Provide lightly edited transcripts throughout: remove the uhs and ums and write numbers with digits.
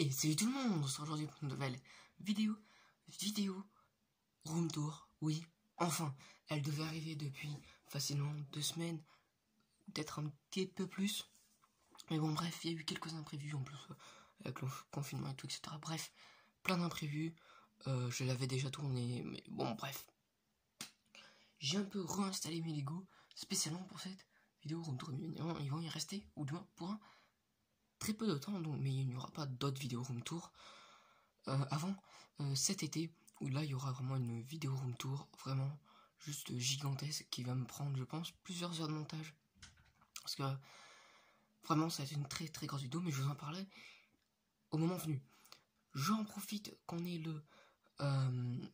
Et salut tout le monde, on se retrouve aujourd'hui pour une nouvelle vidéo room tour. Oui, enfin, elle devait arriver depuis facilement 2 semaines, peut-être un petit peu plus. Mais bon, bref, il y a eu quelques imprévus en plus, avec le confinement et tout, etc. Bref, plein d'imprévus. Je l'avais déjà tourné, mais bon, bref. J'ai un peu réinstallé mes Lego, spécialement pour cette vidéo room tour. Ils vont y rester, ou du moins pour un très peu de temps, donc, mais il n'y aura pas d'autres vidéos room tour avant cet été, où là il y aura vraiment une vidéo room tour vraiment juste gigantesque qui va me prendre, je pense, plusieurs heures de montage, parce que vraiment ça va être une très très grosse vidéo, mais je vous en parlais au moment venu. J'en profite qu'on est le on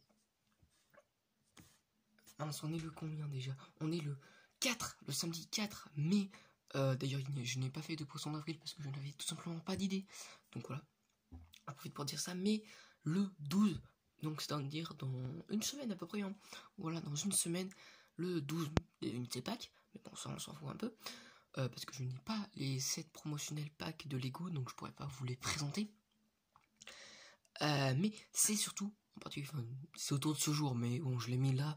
est le combien déjà? On est le 4, le samedi 4 mai. D'ailleurs, je n'ai pas fait de poisson d'avril parce que je n'avais tout simplement pas d'idée. Donc voilà, j'en profite pour dire ça. Mais le 12, donc c'est-à-dire dans une semaine à peu près. Hein. Voilà, dans une semaine, le 12 des unités packs. Mais bon, ça on s'en fout un peu. Parce que je n'ai pas les 7 promotionnels packs de Lego, donc je pourrais pas vous les présenter. Mais c'est surtout, en particulier, enfin, c'est autour de ce jour, mais bon, je l'ai mis là.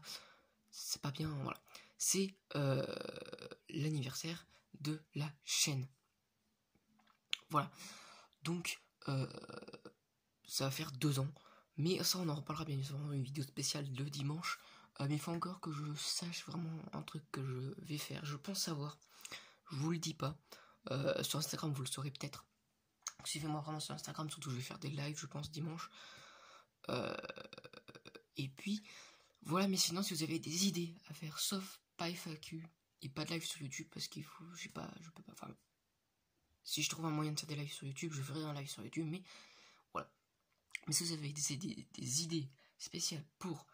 C'est pas bien, voilà. C'est l'anniversaire de la chaîne. Voilà. Donc, ça va faire 2 ans. Mais ça, on en reparlera bien sûr dans une vidéo spéciale le dimanche. Mais il faut encore que je sache vraiment un truc que je vais faire. Je pense savoir. Je vous le dis pas. Sur Instagram, vous le saurez peut-être. Suivez-moi vraiment sur Instagram. Surtout, je vais faire des lives, je pense, dimanche. Et puis, voilà. Mais sinon, si vous avez des idées à faire, sauf pas FAQ et pas de live sur YouTube, parce qu'il faut, je peux pas, enfin, si je trouve un moyen de faire des lives sur YouTube, je ferai un live sur YouTube, mais voilà. Mais si vous avez des idées spéciales pour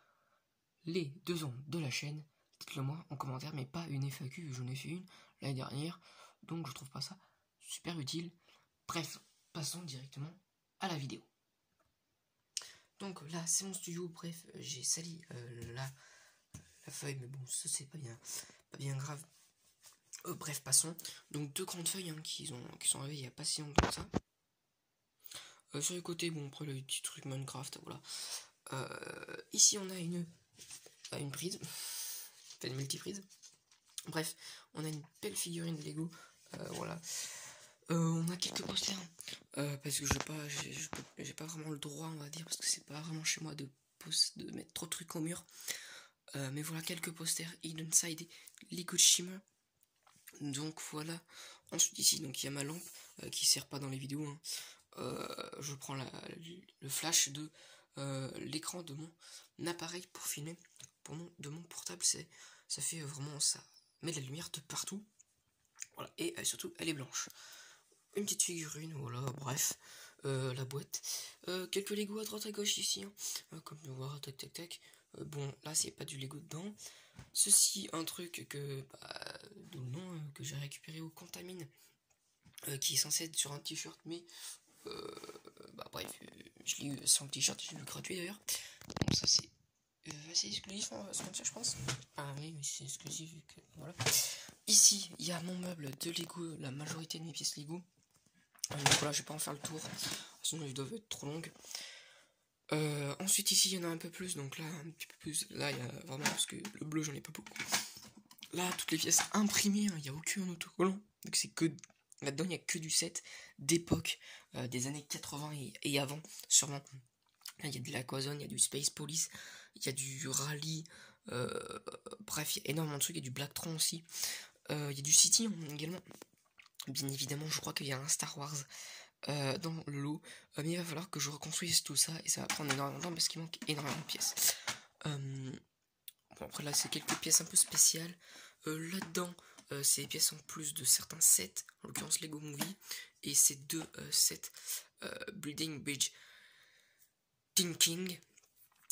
les 2 ans de la chaîne, dites-le moi en commentaire, mais pas une FAQ, j'en ai fait une l'année dernière, donc je trouve pas ça super utile. Bref, passons directement à la vidéo. Donc là, c'est mon studio, bref, j'ai sali la feuille, mais bon, ça c'est pas bien grave. Bref, passons. Donc 2 grandes feuilles hein, qui sont arrivées il y a pas si longtemps que ça. Sur les côtés, bon, après le petit truc Minecraft, voilà. Ici, on a une prise, enfin une multiprise. Bref, on a une belle figurine de Lego, voilà. On a quelques posters, parce que j'ai pas vraiment le droit, on va dire, parce que c'est pas vraiment chez moi de mettre trop de trucs au mur. Mais voilà, quelques posters Hidden Side, Lego Shimmer. Donc voilà. Ensuite ici, donc il y a ma lampe qui sert pas dans les vidéos. Hein. Je prends le flash de l'écran de mon appareil pour filmer, de mon portable. Ça fait vraiment ça met de la lumière de partout. Voilà. Et surtout, elle est blanche. Une petite figurine, voilà. Bref, la boîte. Quelques Lego à droite à gauche ici. Hein. Comme tu vois, tac tac tac. Bon, là c'est pas du Lego dedans. Ceci, un truc que de nom que j'ai récupéré au Contamine, qui est censé être sur un t-shirt, mais bref, je l'ai eu sans le t-shirt, je l'ai eu gratuit d'ailleurs. Bon, ça c'est assez exclusif, on va se mentir, je pense. Ah oui, mais c'est exclusif vu que voilà. Ici, il y a mon meuble de Lego, la majorité de mes pièces Lego. Donc voilà, je vais pas en faire le tour, sinon ils doivent être trop longues. Ensuite ici il y en a un peu plus, donc là un petit peu plus, là il y a vraiment, parce que le bleu j'en ai pas beaucoup. Là toutes les pièces imprimées, il n'y a aucun autocollant, donc c'est que, là-dedans il n'y a que du set d'époque, des années 80 et avant, sûrement. Là il y a de l'Aquazone, il y a du Space Police, il y a du Rally, bref il y a énormément de trucs, il y a du Blacktron aussi, il y a du City également. Bien évidemment je crois qu'il y a un Star Wars dans le lot, mais il va falloir que je reconstruise tout ça et ça va prendre énormément de temps parce qu'il manque énormément de pièces. Bon, après là c'est quelques pièces un peu spéciales. Là-dedans c'est des pièces en plus de certains sets, en l'occurrence Lego Movie, et c'est 2 sets Building Bridge Thinking,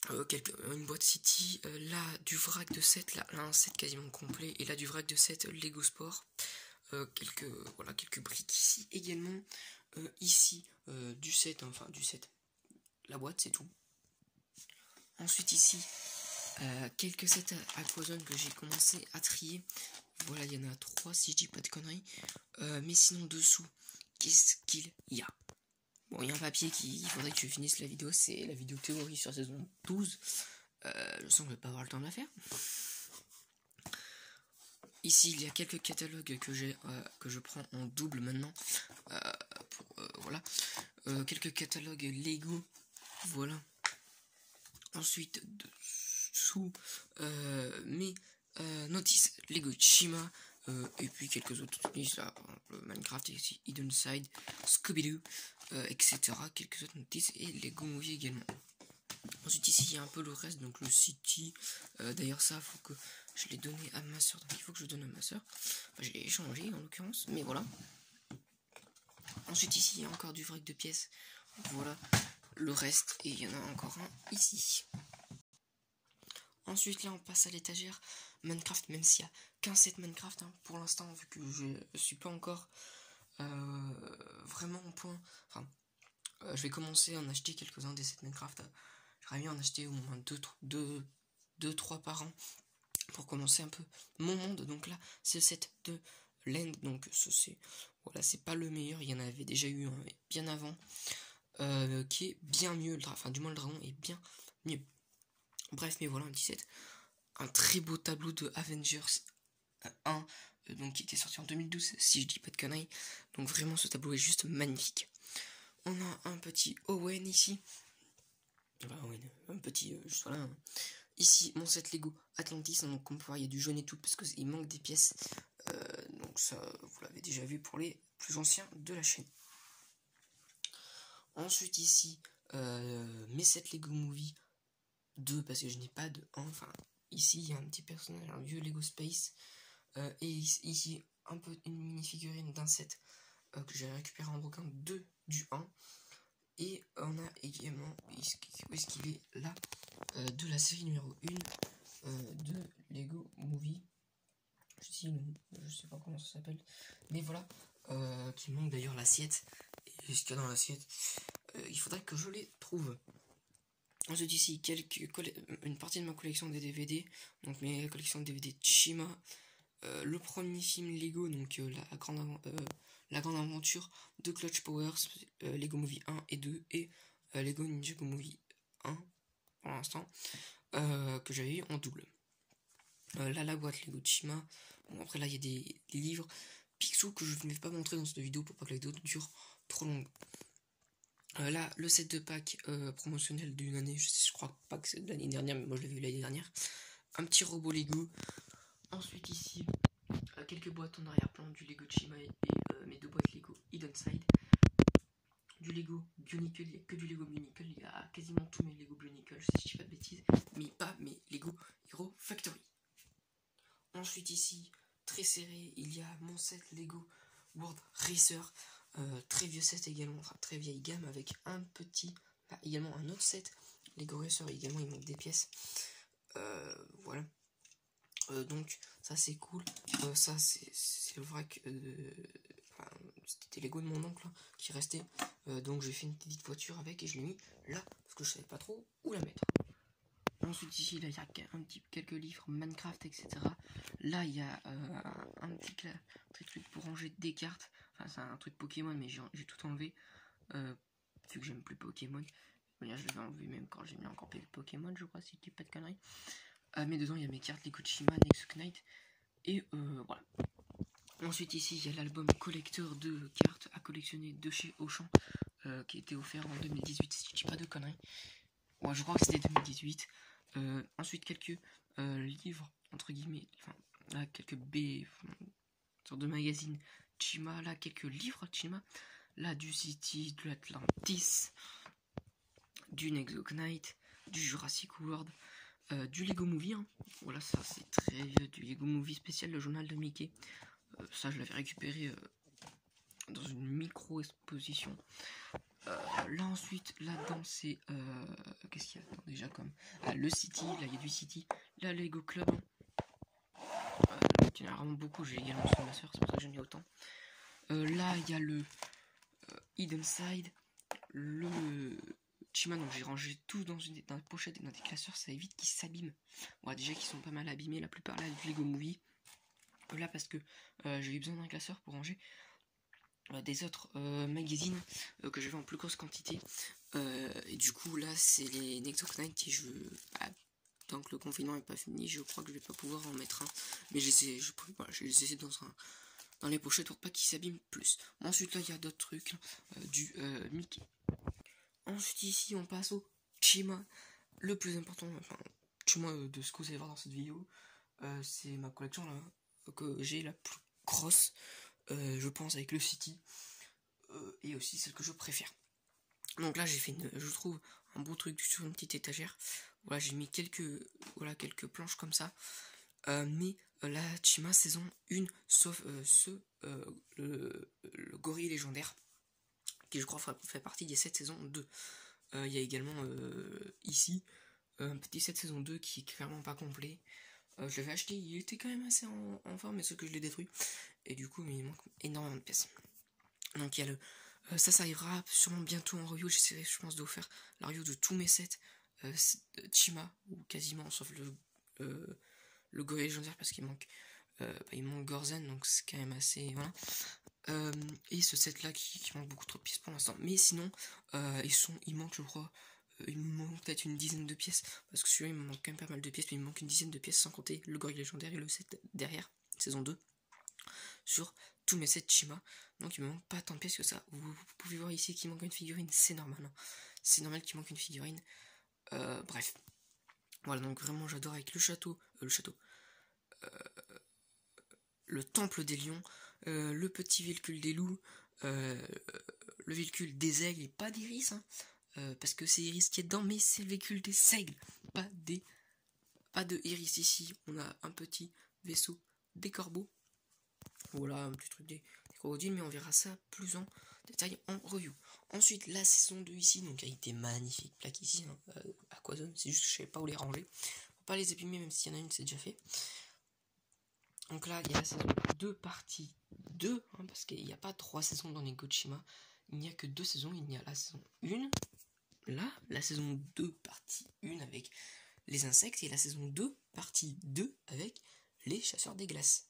une boîte City, là du vrac de set, là un set quasiment complet, et là du vrac de set Lego Sport. Quelques briques ici également. Ici du set, enfin du set, la boîte c'est tout. Ensuite ici quelques sets Aquazone que j'ai commencé à trier. Voilà, il y en a 3 si je dis pas de conneries. Mais sinon dessous, qu'est-ce qu'il y a? Bon, il y a un papier il faudrait que je finisse la vidéo, c'est la vidéo théorie sur saison 12. Je sens que je vais pas avoir le temps de la faire. Ici, il y a quelques catalogues que je prends en double maintenant. Voilà. Quelques catalogues Lego. Voilà. Ensuite, dessous, mes notices Lego Chima. Et puis quelques autres notices là, Minecraft ici, Hidden Side, Scooby-Doo, etc. Quelques autres notices et Lego Movie également. Ensuite ici il y a un peu le reste, donc le City. D'ailleurs ça faut que je l'ai donné à ma soeur, donc il faut que je donne à ma soeur. Enfin, je l'ai échangé en l'occurrence, mais voilà. Ensuite ici il y a encore du vrac de pièces. Voilà le reste et il y en a encore un ici. Ensuite là on passe à l'étagère Minecraft, même s'il n'y a qu'un set Minecraft hein, pour l'instant, vu que je suis pas encore vraiment au point. Enfin, je vais commencer à en acheter quelques-uns des sets Minecraft. J'aimerais bien en acheter au moins 2-3 par an pour commencer un peu mon monde. Donc là c'est le set de Land, donc voilà, c'est pas le meilleur, il y en avait déjà eu un bien avant qui est bien mieux, enfin du moins le dragon est bien mieux. Bref, mais voilà un 17. Un très beau tableau de Avengers 1, donc qui était sorti en 2012, si je dis pas de conneries. Donc vraiment, ce tableau est juste magnifique. On a un petit Owen ici. Enfin, Owen, un petit, voilà. Ici, mon set Lego Atlantis, donc comme on peut voir, il y a du jaune et tout, parce qu'il manque des pièces. Donc ça, vous l'avez déjà vu pour les plus anciens de la chaîne. Ensuite ici, mes sets Lego Movie 2, parce que je n'ai pas de 1, enfin... Ici, il y a un petit personnage, un vieux Lego Space. Et ici, un peu une mini-figurine d'un set que j'ai récupéré en bouquin du 1. Et on a également, où est-ce qu'il est là, de la série numéro 1 de Lego Movie. Je sais pas comment ça s'appelle. Mais voilà, qui manque d'ailleurs l'assiette. Et ce qu'il y a dans l'assiette, il faudrait que je les trouve. Ensuite ici, une partie de ma collection des DVD, donc mes collections de DVD Chima, le premier film Lego, donc la grande aventure de Clutch Powers, Lego Movie 1 et 2, et Lego Ninjago Movie 1, pour l'instant, que j'avais eu en double. Là, la boîte Lego Chima, bon après là il y a des livres, Picsou que je ne vais pas montrer dans cette vidéo pour pas que la vidéo dure trop longue. Là, le set de pack promotionnel d'une année, je crois pas que c'est de l'année dernière, mais moi je l'ai vu l'année dernière. Un petit robot Lego. Ensuite ici, quelques boîtes en arrière-plan, du Lego Chima et mes deux boîtes Lego Hidden Side. Du Lego Bionicle, il n'y a que du Lego Bionicle, il y a quasiment tous mes Lego Bionicle, si je dis pas de bêtises, mais pas mes Lego Hero Factory. Ensuite ici, très serré, il y a mon set Lego World Racer. Très vieux set également, enfin très vieille gamme avec un petit, également un autre set Lego Racer, également il manque des pièces. Voilà. Donc ça c'est cool. Ça c'est le vrac c'était Lego de mon oncle hein, qui restait. Donc j'ai fait une petite voiture avec et je l'ai mis là parce que je savais pas trop où la mettre. Ensuite ici là il y a quelques livres Minecraft etc. Là il y a un petit truc pour ranger des cartes. Enfin c'est un truc Pokémon mais j'ai tout enlevé vu que j'aime plus Pokémon. Je l'avais enlevé même quand j'ai mis encore plus Pokémon je crois si je dis pas de conneries. Mais dedans il y a mes cartes Lego Chima, Nexus Knight et voilà. Ensuite ici il y a l'album collecteur de cartes à collectionner de chez Auchan qui a été offert en 2018 si je dis pas de conneries. Ouais je crois que c'était 2018. Ensuite quelques livres entre guillemets, enfin là quelques sorte de magazine Chima, là quelques livres Chima, là du City, de l'Atlantis, du Nexus Knight, du Jurassic World. Du Lego Movie, hein. Voilà, ça c'est très vieux, du Lego Movie spécial, le journal de Mickey. Ça je l'avais récupéré dans une micro-exposition. Là ensuite, là-dedans c'est... qu'est-ce qu'il y a déjà comme... le City, là il y a du City. Là Lego Club. Il y en a vraiment beaucoup, j'ai également sur ma soeur, c'est pour ça que j'en ai autant. Là il y a le Hidden Side, le... Chima, donc j'ai rangé tout dans une pochette et dans des classeurs, ça évite qu'ils s'abîment. Bon, déjà qu'ils sont pas mal abîmés, la plupart là du Lego Movie. Là parce que j'ai eu besoin d'un classeur pour ranger des autres magazines que j'avais en plus grosse quantité. Et du coup là c'est les Nexo Knight et tant que le confinement n'est pas fini, je crois que je vais pas pouvoir en mettre un. Mais je les essaie dans les pochettes pour pas qu'ils s'abîment plus. Ensuite là il y a d'autres trucs, du Mickey. Ensuite ici on passe au Chima. Le plus important, enfin Chima de ce que vous allez voir dans cette vidéo, c'est ma collection là que j'ai la plus grosse, je pense, avec le City, et aussi celle que je préfère. Donc là j'ai fait je trouve un beau truc sur une petite étagère. Voilà, j'ai mis quelques planches comme ça. Mais la Chima saison 1, sauf le gorille légendaire, qui je crois fait partie des 7 saisons 2. Il y a également ici un petit 7 saison 2 qui est clairement pas complet. Je l'avais acheté, il était quand même assez en forme, mais ce que je l'ai détruit. Et du coup, il manque énormément de pièces. Donc il y a ça arrivera sûrement bientôt en review. J'essaierai, je pense, de vous faire la review de tous mes sets Chima, ou quasiment, sauf le gorille légendaire, parce qu'il manque Gorzan, donc c'est quand même assez, voilà. Et ce set là qui manque beaucoup trop de pièces pour l'instant. Mais sinon, il manque, je crois, il me manque peut-être une dizaine de pièces, parce que celui-là il me manque quand même pas mal de pièces, mais il me manque une dizaine de pièces sans compter le gorille légendaire et le set derrière, saison 2, sur tous mes sets Chima. Donc il me manque pas tant de pièces que ça. Vous pouvez voir ici qu'il manque une figurine, c'est normal, hein. C'est normal qu'il manque une figurine. Bref. Voilà, donc vraiment j'adore, avec le temple des lions, le petit véhicule des loups, le véhicule des aigles, et pas d'iris, hein, parce que c'est iris qui est dedans, mais c'est le véhicule des aigles, pas de iris. Ici on a un petit vaisseau des corbeaux. Voilà, un petit truc des crocodiles, mais on verra ça plus en détail en review. Ensuite, la saison 2 ici, donc qualité magnifique, plaque ici, hein, Aquazone, c'est juste que je savais pas où les ranger. Faut pas les abîmer, même s'il y en a une, c'est déjà fait. Donc là, il y a la saison 2 partie 2, hein, parce qu'il n'y a pas 3 saisons dans les Gochima. Il n'y a que 2 saisons. Il y a la saison 1, là, la saison 2 partie 1 avec les insectes, et la saison 2 partie 2 avec les chasseurs des glaces.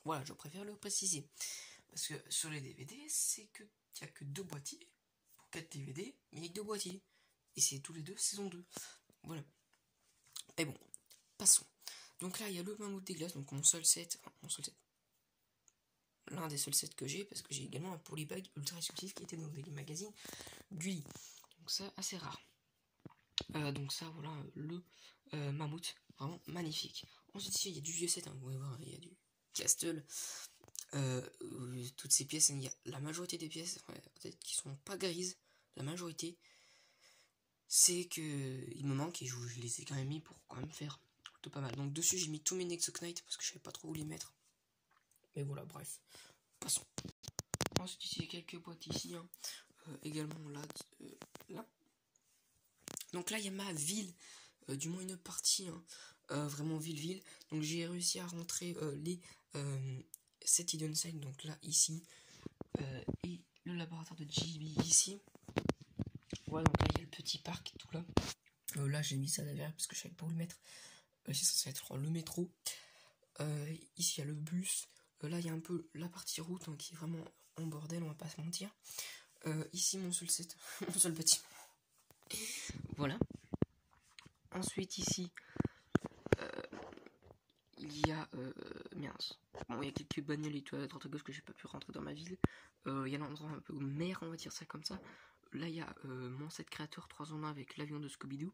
Voilà, je préfère le préciser. Parce que sur les DVD, c'est qu'il n'y a que 2 boîtiers. Pour 4 DVD, mais il y a que 2 boîtiers. Et c'est tous les deux saison 2. Voilà. Et bon, passons. Donc là, il y a le mammouth des glaces, donc mon seul set, l'un des seuls sets que j'ai, parce que j'ai également un polybag ultra exclusif qui était dans Daily Magazine Gulli. Donc ça, assez rare. Donc ça, voilà, le mammouth, vraiment magnifique. Ensuite, ici, il y a du vieux set, hein, vous pouvez voir, il y a du Castle. Toutes ces pièces, il y a la majorité des pièces, peut-être qui sont pas grises, la majorité, c'est que il me manque, et je les ai quand même mis pour quand même faire plutôt pas mal. Donc dessus j'ai mis tous mes Nexo Knight parce que je savais pas trop où les mettre. Mais voilà, bref, passons. Ensuite ici il y a quelques boîtes ici, hein. Également là. Donc là il y a ma ville, du moins une partie, hein, vraiment ville. Donc j'ai réussi à rentrer les 7 Hidden Side, donc là ici, et le laboratoire de JB ici. Voilà, donc là il y a le petit parc tout là. Là j'ai mis ça derrière parce que je savais pas où le mettre. C'est censé être le métro. Ici il y a le bus. Là il y a un peu la partie route, hein, qui est vraiment en bordel, on va pas se mentir. Ici mon seul set, mon seul bâtiment. Voilà. Ensuite ici il y a mince. Bon, il y a quelques bagnoles et tout à droite à gauche que j'ai pas pu rentrer dans ma ville. Il y a l'endroit un peu mer, on va dire ça comme ça. Là il y a mon set créateur 3 en 1 avec l'avion de Scooby-Doo.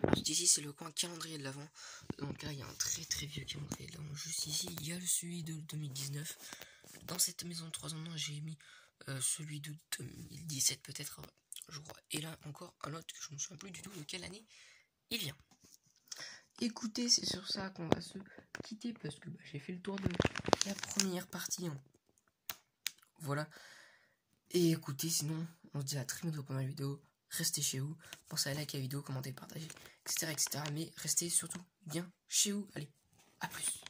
Ensuite ici c'est le coin calendrier de l'avant. Donc là il y a un très vieux calendrier de l'avant. Juste ici il y a celui de 2019. Dans cette maison de 3 en 1 j'ai mis celui de 2017 peut-être, je crois. Et là encore un autre que je ne me souviens plus du tout de quelle année il vient. Écoutez, c'est sur ça qu'on va se quitter parce que j'ai fait le tour de la première partie, hein. Voilà. Et écoutez, sinon on se dit à très bientôt pour une vidéo. Restez chez vous, pensez à liker la vidéo, commenter, partager, etc. Mais restez surtout bien chez vous. Allez, à plus.